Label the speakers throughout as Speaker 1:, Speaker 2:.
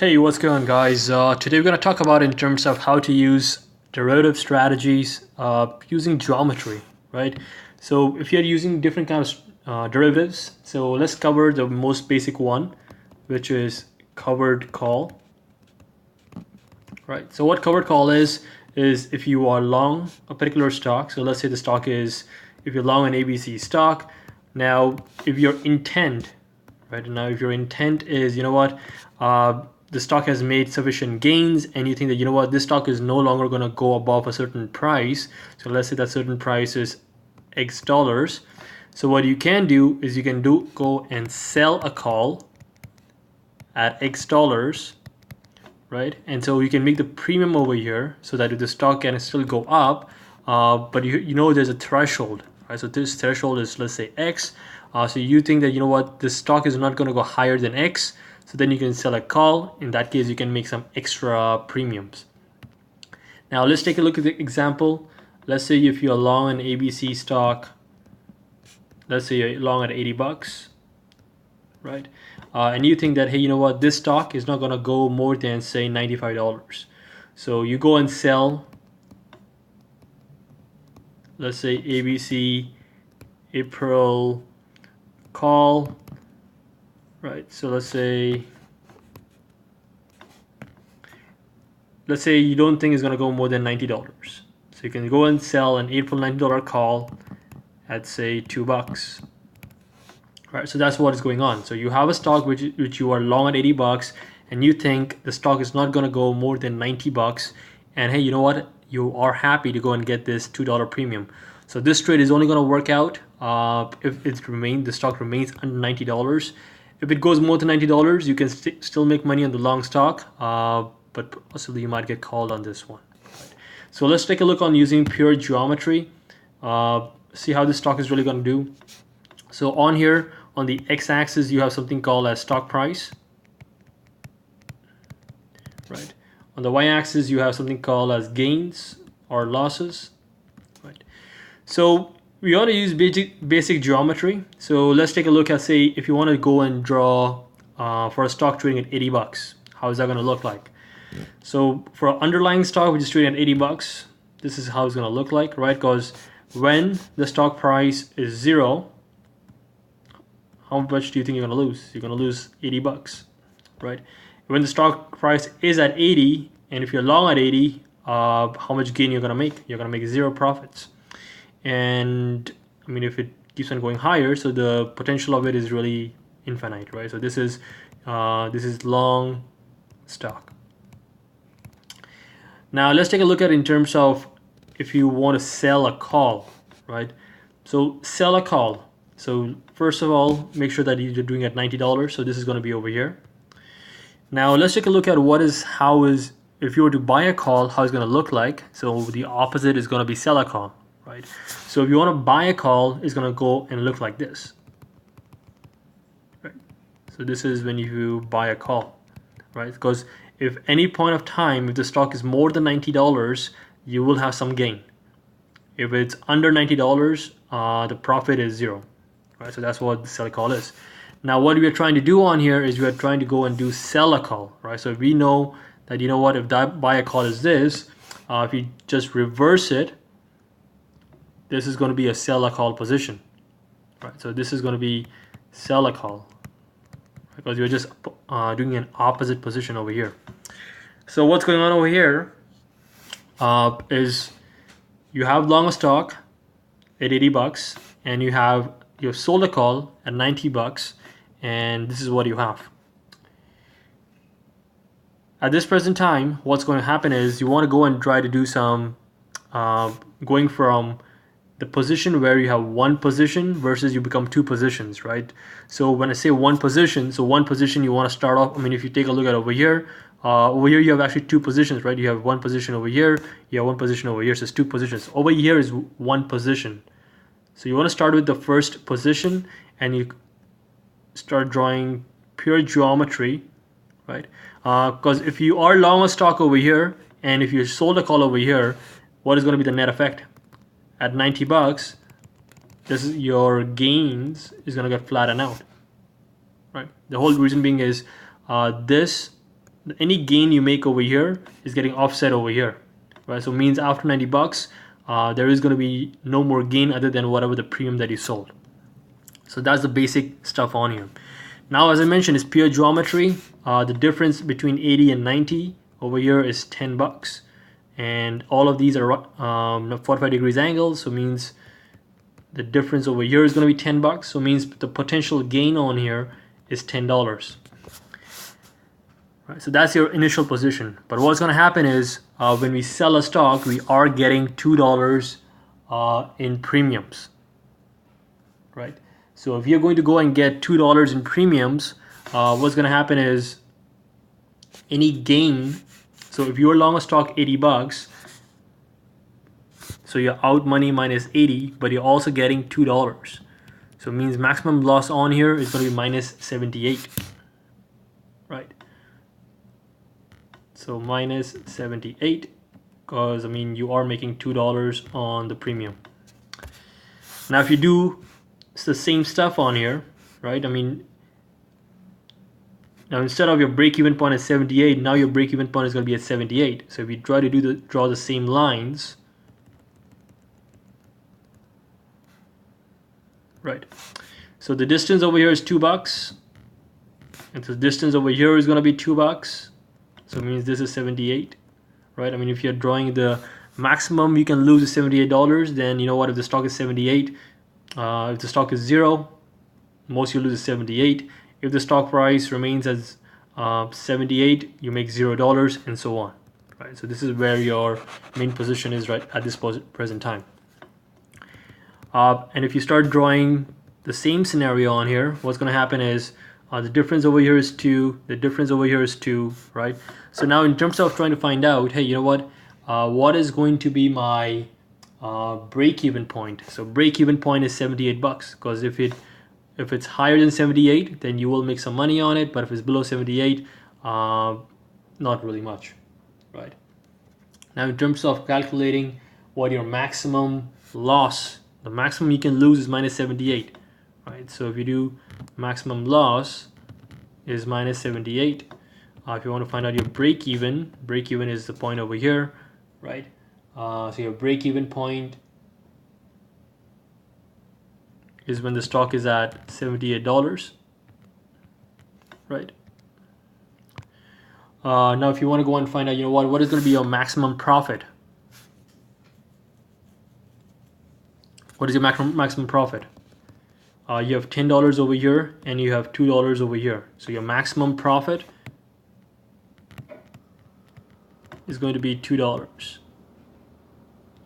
Speaker 1: Hey, what's going on, guys? Today we're going to talk about in terms of how to use derivative strategies using geometry, right? So if you're using different kinds of derivatives, so let's cover the most basic one, which is covered call, right? So what covered call is if you are long a particular stock. So let's say the stock is, if you're long an ABC stock. Now, if your intent, right now, if your intent is, the stock has made sufficient gains and you think that, this stock is no longer going to go above a certain price. So let's say that certain price is X dollars. So what you can do is you can go and sell a call at X dollars, right? And so you can make the premium over here so that the stock can still go up, but there's a threshold, right? So this threshold is, let's say, X. So you think that, this stock is not going to go higher than X. So then you can sell a call. In that case, you can make some extra premiums. Now let's take a look at the example. Let's say if you're long an ABC stock, let's say you're long at 80 bucks, right? And you think that, hey, this stock is not going to go more than, say, $95. So you go and sell, let's say, ABC April call, right? So let's say you don't think it's going to go more than $90. So you can go and sell an April $90 call at, say, $2. Right, so that's what is going on. So you have a stock which you are long at 80 bucks, and you think the stock is not going to go more than 90 bucks. And hey, you know what? You are happy to go and get this $2 premium. So this trade is only going to work out if the stock remains under $90. If it goes more than $90, you can still make money on the long stock, but possibly you might get called on this one. Right. So let's take a look on using pure geometry. See how this stock is really going to do. So on here, on the x-axis, you have something called as stock price, right? On the y-axis, you have something called as gains or losses, right? So we want to use basic geometry. So let's take a look at, say, if you want to go and draw for a stock trading at 80 bucks, how is that going to look like? So for an underlying stock, which is trading at 80 bucks, this is how it's going to look like, right? Because when the stock price is 0, how much do you think you're going to lose? You're going to lose 80 bucks, right? When the stock price is at 80, and if you're long at 80, how much gain you're going to make? You're going to make 0 profits. And I mean, if it keeps on going higher, so the potential of it is really infinite, right? So this is long stock. Now let's take a look at in terms of if you want to sell a call, right? So sell a call. So first of all, make sure that you're doing at $90. So this is going to be over here. Now let's take a look at if you were to buy a call, how it's going to look like. So the opposite is going to be sell a call, right? So if you want to buy a call, it's going to go and look like this, right? So this is when you buy a call, right? Because if any point of time, if the stock is more than $90, you will have some gain. If it's under $90, the profit is 0. Right, so that's what the sell a call is. Now what we are trying to do on here is we are trying to go and do sell a call, right? So we know that, if that buy a call is this, if you just reverse it, this is going to be a sell a call position, right? So this is going to be sell a call because you're just doing an opposite position over here. So what's going on over here is you have long a stock at 80 bucks and you've sold a call at 90 bucks, and this is what you have. At this present time, what's going to happen is you want to go and try to do some going from the position where you have one position versus you become 2 positions, right? So when I say one position, so one position you want to start off, I mean, if you take a look at over here you have actually 2 positions, right? You have one position over here, you have one position over here, so it's 2 positions. Over here is one position. So you want to start with the first position and you start drawing pure geometry, right? Because if you are long a stock over here and if you sold a call over here, what is going to be the net effect? At 90 bucks, your gains is going to get flattened out, right? The whole reason being is this any gain you make over here is getting offset over here, right? So it means after 90 bucks, there is going to be no more gain other than whatever the premium that you sold. So that's the basic stuff on here. Now, as I mentioned, it's pure geometry. The difference between 80 and 90 over here is 10 bucks. And all of these are 45 degrees angles, so it means the difference over here is going to be 10 bucks. So it means the potential gain on here is $10. Right, so that's your initial position. But what's going to happen is when we sell a stock, we are getting $2 in premiums. Right? So if you're going to go and get $2 in premiums, what's going to happen is any gain. So if you're long a stock 80 bucks, so you're out money minus 80, but you're also getting $2. So it means maximum loss on here is going to be minus 78. Right? So minus 78, because I mean you are making $2 on the premium. Now if you do it's the same stuff on here, right? I mean, now instead of your break-even point at 78, now your break-even point is going to be at 78. So if you try to draw the same lines, right? So the distance over here is 2 bucks, and the distance over here is going to be 2 bucks. So it means this is 78, right? I mean, if you're drawing the maximum you can lose is $78, then you know what? If the stock is 78. If the stock is 0, most you lose is 78. If the stock price remains as 78, you make $0 and so on. Right. So this is where your main position is right at this present time. And if you start drawing the same scenario on here, what's going to happen is the difference over here is 2. The difference over here is 2. Right. So now in terms of trying to find out, hey, you know what is going to be my break-even point? So break-even point is 78 bucks, because if it's higher than 78, then you will make some money on it, but if it's below 78, not really much, right? Now in terms of calculating what your maximum loss, the maximum you can lose is minus 78, right? So if you do maximum loss is minus 78. If you want to find out your break-even is the point over here, right? So your break-even point is when the stock is at $78, right? Now if you want to go and find out, you know what is going to be your maximum profit? What is your maximum profit? You have $10 over here and you have $2 over here. So your maximum profit is going to be $2.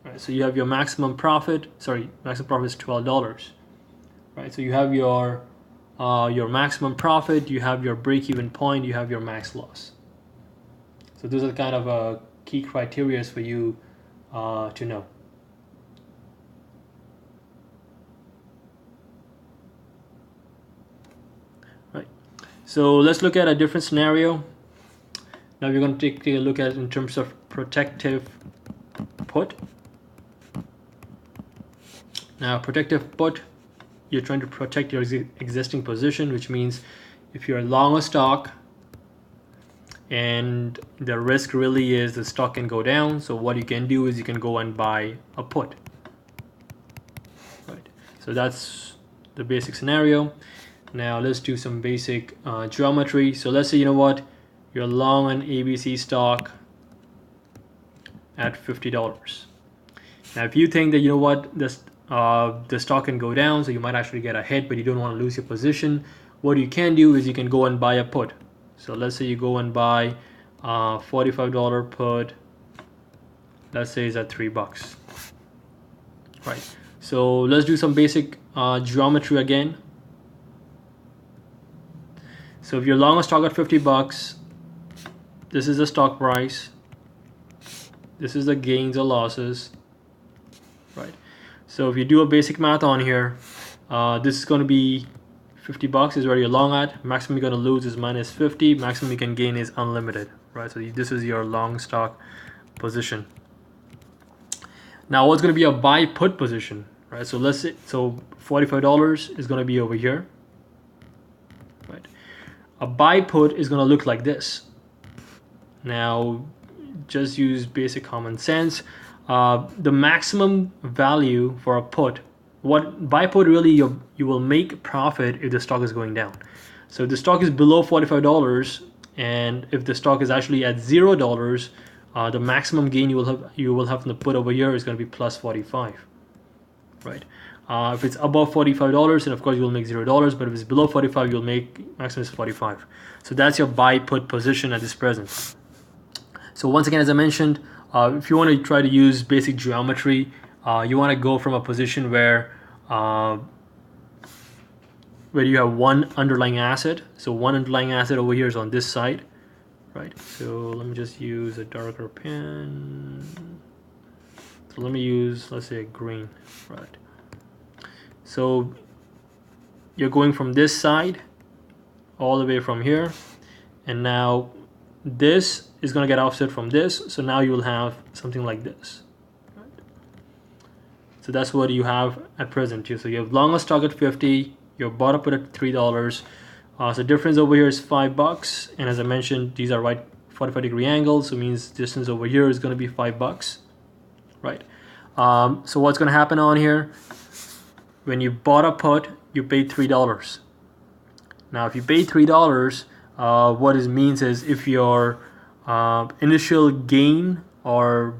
Speaker 1: Right, so you have your maximum profit. Sorry, maximum profit is $12. Right, so you have your maximum profit, you have your break-even point, you have your max loss. So those are kind of key criteria for you to know. Right. So let's look at a different scenario. Now we're going to take a look at it in terms of protective put. Now protective put, you're trying to protect your existing position, which means if you're long a stock and the risk really is the stock can go down, so what you can do is you can go and buy a put. Right. So that's the basic scenario. Now let's do some basic geometry. So let's say, you know what, you're long an ABC stock at $50. Now if you think that, you know what, the stock can go down, so you might actually get a hit, but you don't want to lose your position, what you can do is you can go and buy a put. So let's say you go and buy $45 put, let's say it's at $3. Right. So let's do some basic geometry again. So if you're long a stock at 50 bucks, this is the stock price, this is the gains or losses, right? So if you do a basic math on here, this is going to be 50 bucks is where you're long at. Maximum you're going to lose is minus 50. Maximum you can gain is unlimited, right? So this is your long stock position. Now what's going to be a buy put position, right? So let's say, so $45 is going to be over here, right? A buy put is going to look like this, Now just use basic common sense. The maximum value for a put, what buy put really you will make profit if the stock is going down. So if the stock is below $45 and if the stock is actually at $0, the maximum gain you will have from the put over here is going to be plus 45, right? If it's above $45, then of course you will make $0, but if it's below 45, you'll make maximum is 45. So that's your buy put position at this present. So once again, as I mentioned, if you want to try to use basic geometry, you want to go from a position where you have one underlying asset. So one underlying asset over here is on this side, right? So let me just use a darker pen. So let me use, let's say, a green, right? So you're going from this side all the way from here, and now this is going to get offset from this, so now you'll have something like this, right? So that's what you have at present too. So you have longest stock at 50, your bought put at $3. So difference over here is $5, and as I mentioned, these are right 45-degree angles, so it means distance over here is going to be $5, right? So what's going to happen on here? When you bought a put, you paid $3. Now, if you pay $3, what it means is if your initial gain, or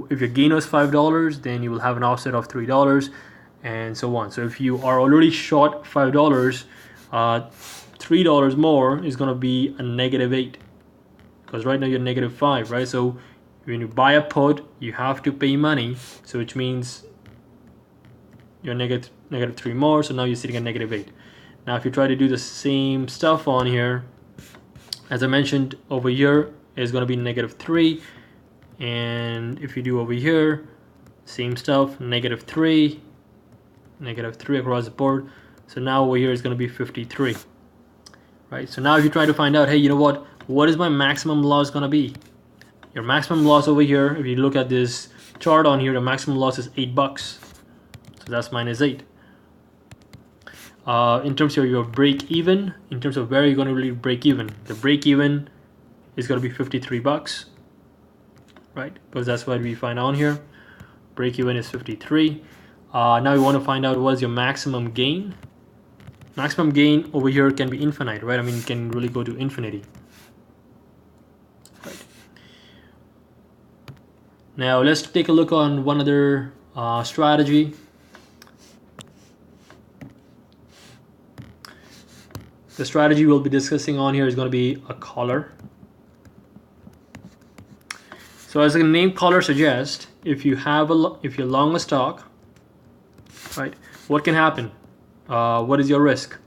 Speaker 1: if your gain was $5, then you will have an offset of $3, and so on. So if you are already short $5, $3 more is going to be a -8, because right now you're -5, right? So when you buy a put, you have to pay money, so which means you're -3 more, so now you're sitting at -8. Now if you try to do the same stuff on here, as I mentioned, over here is going to be -3, and if you do over here, same stuff, -3 across the board. So now over here is going to be 53, right? So now if you try to find out, hey, you know what is my maximum loss going to be? Your maximum loss over here, if you look at this chart on here, the maximum loss is $8, so that's -8. In terms of your break even, in terms of where you're going to really break even, the break even is going to be $53, right? Because that's what we find on here. Break even is 53. Now we want to find out what is your maximum gain. Maximum gain over here can be infinite, right? I mean, it can really go to infinity. Right. Now let's take a look on one other strategy. The strategy we'll be discussing on here is going to be a collar. So as the name collar suggests, if you're long a stock, right, what can happen? What is your risk?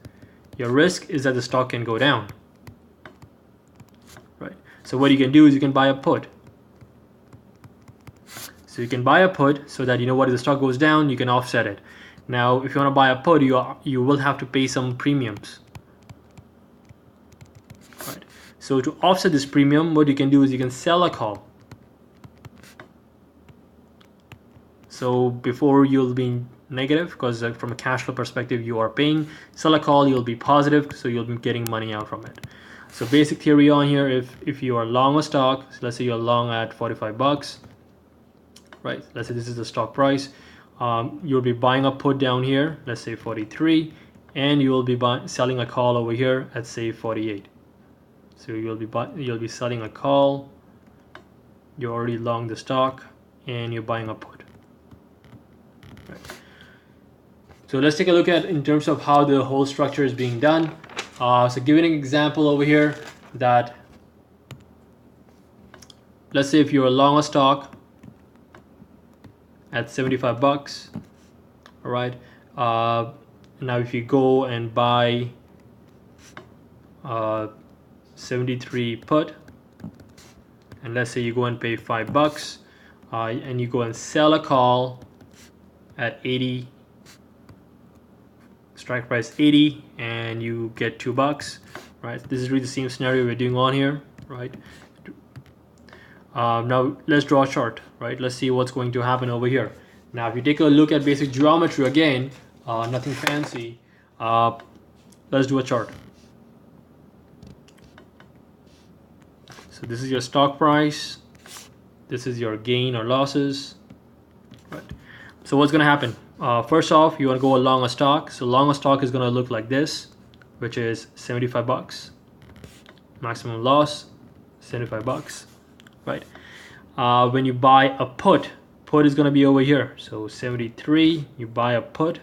Speaker 1: Your risk is that the stock can go down, right? So what you can do is you can buy a put. So you can buy a put so that, you know what, if the stock goes down, you can offset it. Now, if you want to buy a put, you will have to pay some premiums. Right. So to offset this premium, what you can do is you can sell a call. So before you'll be negative, because from a cash flow perspective you are paying, sell a call, you'll be positive, so you'll be getting money out from it. So basic theory on here, if you are long a stock, so let's say you're long at $45, right? Let's say this is the stock price. You'll be buying a put down here, let's say 43, and you will be selling a call over here at say 48. So you'll be selling a call. You're already long the stock, and you're buying a put. Right. So let's take a look at in terms of how the whole structure is being done. So giving an example over here, that let's say if you're long a stock at $75, all right. Now if you go and buy 73 put, and let's say you go and pay $5, and you go and sell a call at 80, strike price 80, and you get $2, right? This is really the same scenario we're doing on here, right? Now let's draw a chart, right? Let's see what's going to happen over here. Now if you take a look at basic geometry again, nothing fancy, let's do a chart. So this is your stock price. This is your gain or losses, right? So what's going to happen? First off, you want to go along a stock. So long a stock is going to look like this, which is 75 bucks. Maximum loss, 75 bucks, right? When you buy a put is going to be over here. So 73, you buy a put.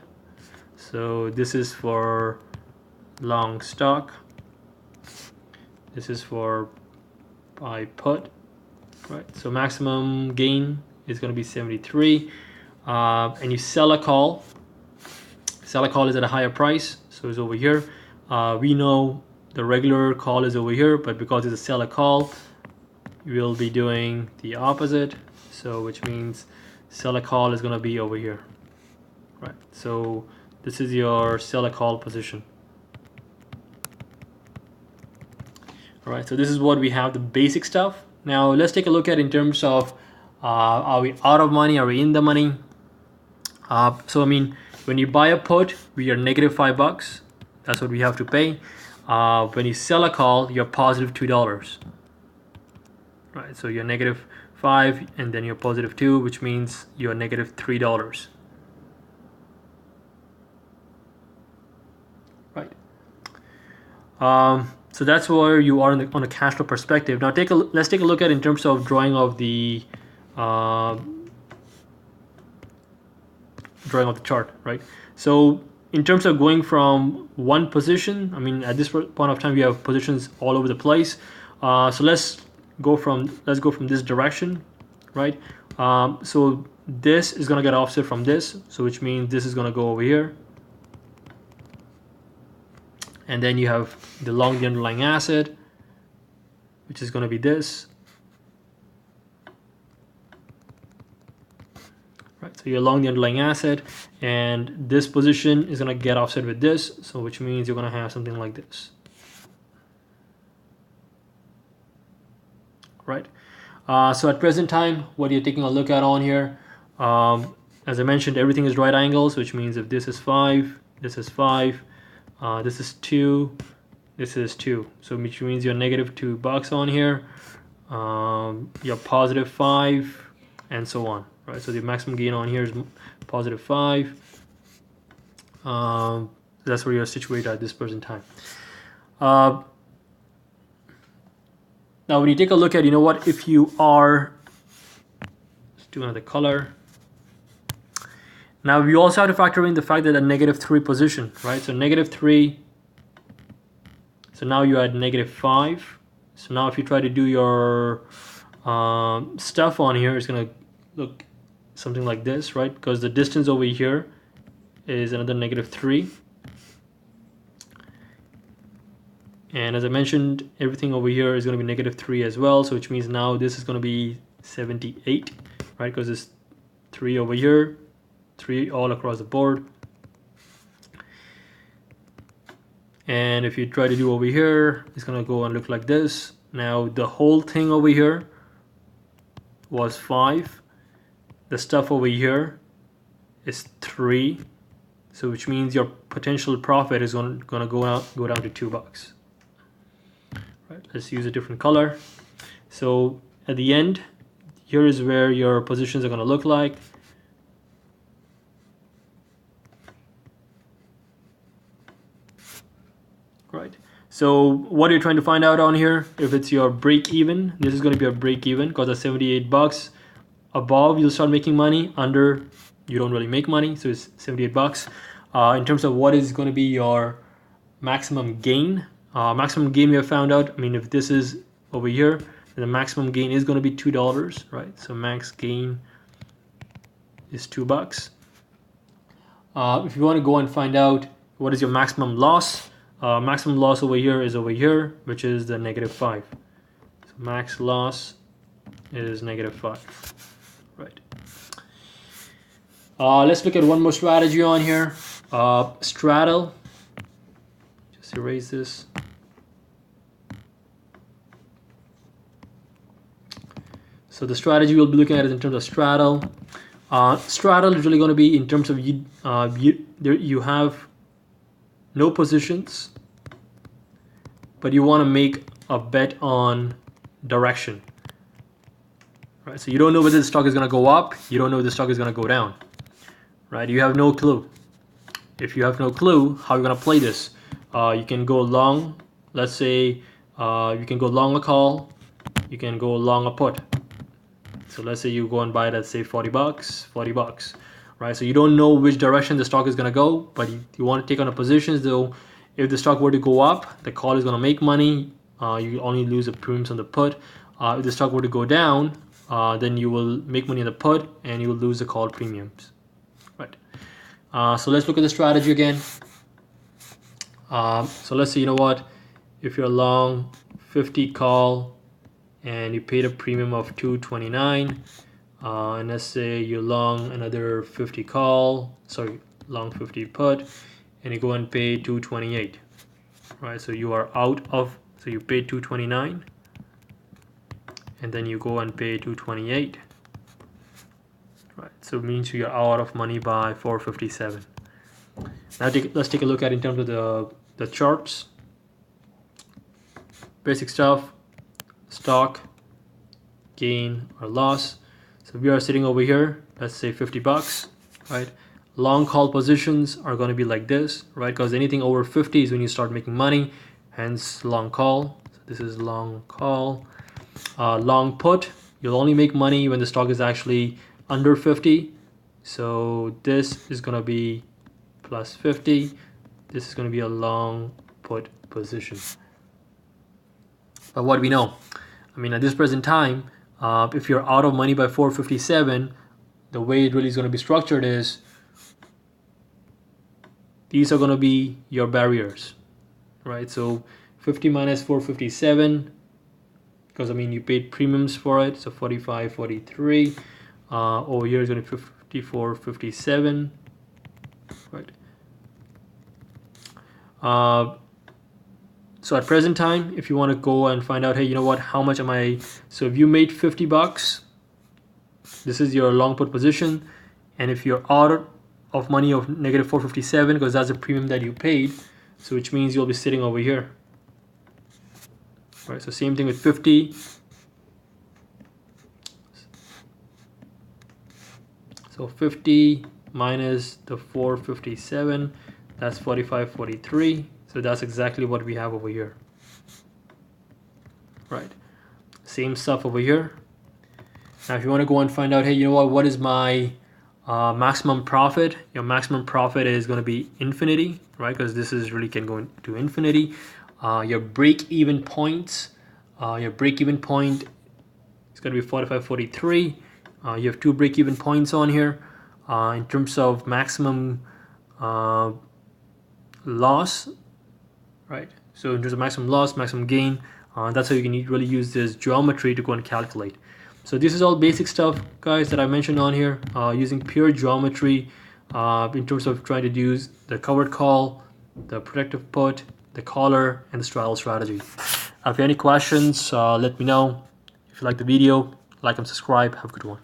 Speaker 1: So this is for long stock. This is for buy put, right? So maximum gain is going to be 73. And you sell a call. Sell a call is at a higher price, so it's over here. We know the regular call is over here, but because it's a sell a call, we'll be doing the opposite. So which means sell a call is going to be over here, right? So this is your sell a call position. All right, so this is what we have, the basic stuff. Now let's take a look at in terms of are we out of money, are we in the money? So I mean, when you buy a put, we are negative $5. That's what we have to pay. When you sell a call, you're positive $2. Right, so you're negative 5 and then you're positive 2, which means you're negative $3. Right. So that's where you are on a cash flow perspective. Now let's take a look at in terms of drawing of the chart, right? So in terms of going from one position, I mean at this point of time we have positions all over the place. So let's go from this direction, right? So this is gonna get offset from this, so which means this is gonna go over here. And then you have the long the underlying asset, which is going to be this. Right, so you're long the underlying asset, and this position is going to get offset with this, so which means you're going to have something like this. Right. So at present time, what you're taking a look at on here, as I mentioned, everything is right angles, which means if this is 5, this is 5. This is 2, this is 2, so which means you're negative $2 on here, you're positive 5, and so on, right? So the maximum gain on here is positive 5. That's where you're situated at this present time. Now when you take a look at, you know what, if you are, let's do another color. Now we also have to factor in the fact that a negative 3 position, right? So negative 3, so now you're at negative 5. So now if you try to do your stuff on here, it's gonna look something like this, right? Because the distance over here is another negative 3. And as I mentioned, everything over here is gonna be negative 3 as well. So which means now this is gonna be 78, right? Because it's 3 over here, 3 all across the board. And if you try to do over here, it's gonna go and look like this. Now the whole thing over here was 5. The stuff over here is 3. So which means your potential profit is gonna go down to $2. Right, let's use a different color. So at the end, here is where your positions are gonna look like. Right. So what are you trying to find out on here? If it's your break even, this is going to be a break even because at $78 above you'll start making money. Under you don't really make money, so it's $78. In terms of what is going to be your maximum gain, we have found out. I mean, if this is over here, then the maximum gain is going to be $2, right? So max gain is $2. If you want to go and find out what is your maximum loss. Maximum loss over here is over here, which is the negative 5. So max loss is negative 5, right? Let's look at one more strategy on here. Straddle. Just erase this. So the strategy we'll be looking at is in terms of straddle. Straddle is really going to be in terms of you have no positions, but you want to make a bet on direction. Right? So you don't know whether the stock is going to go up. You don't know if the stock is going to go down. Right? You have no clue. If you have no clue how you're going to play this, you can go long. Let's say you can go long a call. You can go long a put. So let's say you go and buy it at say 40 bucks, 40 bucks. Right? So you don't know which direction the stock is going to go, but you want to take on a position. So if the stock were to go up, the call is going to make money. You only lose the premiums on the put. If the stock were to go down, then you will make money on the put and you will lose the call premiums. Right. So let's look at the strategy again. So let's say, you know what, if you're long 50 call and you paid a premium of 229, and let's say you're long another 50 call, sorry, long 50 put, and you go and pay 228. Right, so you are out of, so you paid 229 and then you go and pay 228. Right, so it means you are out of money by 457. Now let's take a look at in terms of the charts. Basic stuff, stock, gain or loss. So we are sitting over here, let's say 50 bucks, right? Long call positions are going to be like this, right? Because anything over 50 is when you start making money, hence long call. So this is long call. Long put, you'll only make money when the stock is actually under 50. So this is going to be plus 50. This is going to be a long put position. But what do we know? I mean, at this present time, if you're out of money by 457, the way it really is going to be structured is these are going to be your barriers, right? So 50 minus 457, because I mean you paid premiums for it, so 45, 43. Over here is going to be 54, 57, right? So at present time, if you want to go and find out, hey, you know what, how much am I? So if you made 50 bucks, this is your long put position. And if you're out of money of negative 457, because that's a premium that you paid, so which means you'll be sitting over here. Right, so same thing with 50. So 50 minus the 457, that's 45, 43. So that's exactly what we have over here. Right. Same stuff over here. Now if you want to go and find out, hey, you know what is my maximum profit? Your maximum profit is going to be infinity, right? Because this is really can go into infinity. Your break-even points, your break-even point is going to be 45, 43. You have 2 break-even points on here. In terms of maximum loss, right? So in terms of maximum loss, maximum gain, that's how you can really use this geometry to go and calculate. So this is all basic stuff, guys, that I mentioned on here, using pure geometry in terms of trying to use the covered call, the protective put, the collar, and the straddle strategy. If you have any questions, let me know. If you like the video, like and subscribe. Have a good one.